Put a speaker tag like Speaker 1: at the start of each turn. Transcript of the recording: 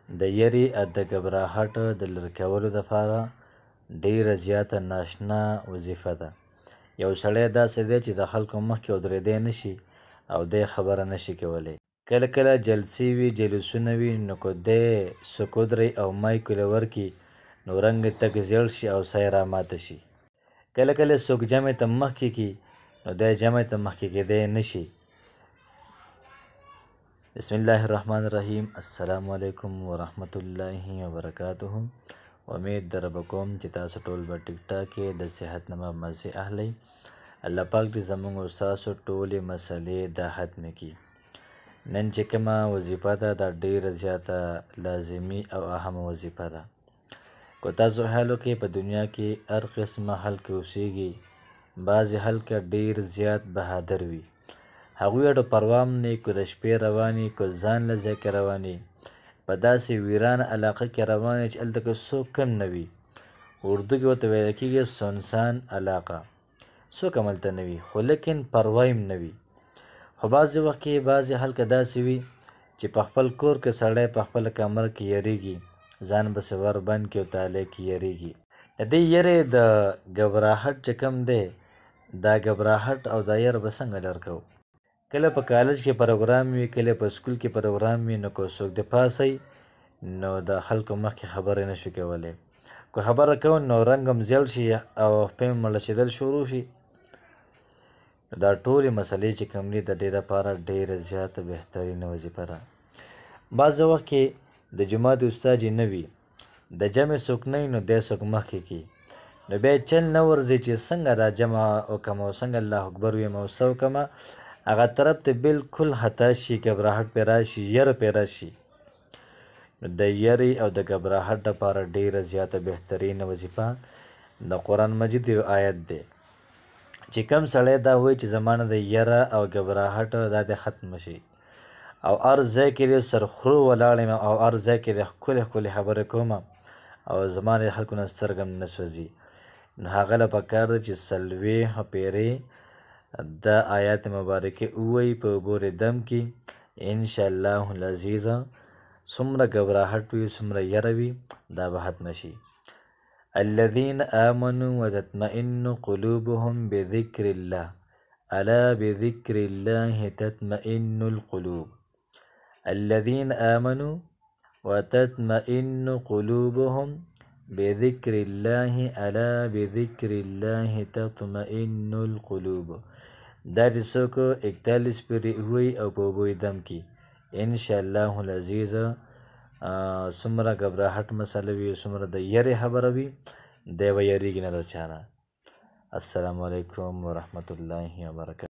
Speaker 1: د یری او د ګبراهټ د لرې کولو دپاره ډیره زیاته ناشنا وظیفه ده. یو سړی داسې دی چې د خلکو مخکې ودرېدی نشي او دی خبره نشي کولی. کله کله جلسې وي، جلوسونه وي، نو که دی سکوت رهي او مایک له ورکړي نو رنګ یې تک زیړ شي او ساه یې راماته شي. کله کله څوک جمع ته مخکې کړي نو دی جمع ته مخکې کېدی نشي. بسم الله الرحمن الرحیم. السلام علیکم ورحمت الله وبرکاته. امید در به کوم چې تاسو ټول به ټیک ټاک کې د صحت نه مزې اخلئ. الله پاک دې زموږ او ستاسو ټولې مسلې دا ختم کړي. نن چې کومه وظیفه ده دا ډیره زیاته لازمي او اهمه وظیفه ده. که تاسو خیال وکړئ په دنیا کې هر قسمه خلک اوسیږي، بعضې خلک ډیر زیات بهادر وي، هغوی اډو پروام نه که د شپې رواني که ځان له ځای کې رواني په داسې ویرانه علاقه کې رواني چې هلته که څوک کم نه وي. اردو کې ورته ویل کېږي سنسان علاقه، څوک هم هلته نه وي خو لیکن پروا هم نه وي. خو بعضې وخت کې بعضې خلک داسې وي چې په خپل کور کې سړی په خپله کمر کې یریږي، ځان پسې ور بند کړي او تالی کې یریږي. د دې یرې د ګبراهټ چې کوم دی دا ګبراهټ او دا یره به څنګه لر کوو. کله په کالج کې پروګرام وي، کله په سکول کې پروګرام وي، نو که څوک د پاسئ نو د خلکو مخکې خبرې نشو کولی. که خبره کوو نو رنګ هم زیړ شي او خپې هم مړچېدل شروع شي. دا ټولې مسلې چې کوم دي د دې دپاره ډېره زیاته بهترینه وظیفه ده. بعضې وخت کې د جومات استاد یې نه وي، د جمع څوک نه وي نو دی څوک مخکې کړي نو بیا یې چل نه ورځي چې څنګه دا جمع وکړم او څنګه الله اکبر ویم او څه وکړمه. هغه طرف ته بالکل خطا شي، ګبراهټ پرې راشي، یره پرې راشي. نو د یرې او د ګبراهټ دپاره ډیره زیاته بهترینه وظیفه د قرآن مجید یو آیت دی چې کوم سړی دا وایي چې زما نه د یره او ګبراهټ دا دې ختمه شي او هر ځای کې دې سرخرو ولاړ یم او هر ځای کې دې ښکلې ښکلې خبرې کوم او زما د خلکو نه سترګه هم نه سوځي، نو هغه له پکار ده چې څلوېښت پېرې دا آیات مبارکه ووایي په بورې دم کې. انشاءالله العزیز څومره ګبراهټ وي څومره یره وي دا به ختمه شي. الذین آمنوا وتطمئن قلوبهم بذکر الله الا بذکر الله تطمئن القلوب. الذین آمنوا وتطمئن قلوبهم بذکر الله الا بذکر الله تطمئن القلوب. دا دې څوک 41 پورې ووایي او په اوبو یې دم کړي. انشاءالله العزیز څومره ګبراهټ مسله وي څومره د یرې خبره وي دی به یریږي نه د چا نه. السلام علیکم ورحمت الله وبرکاته.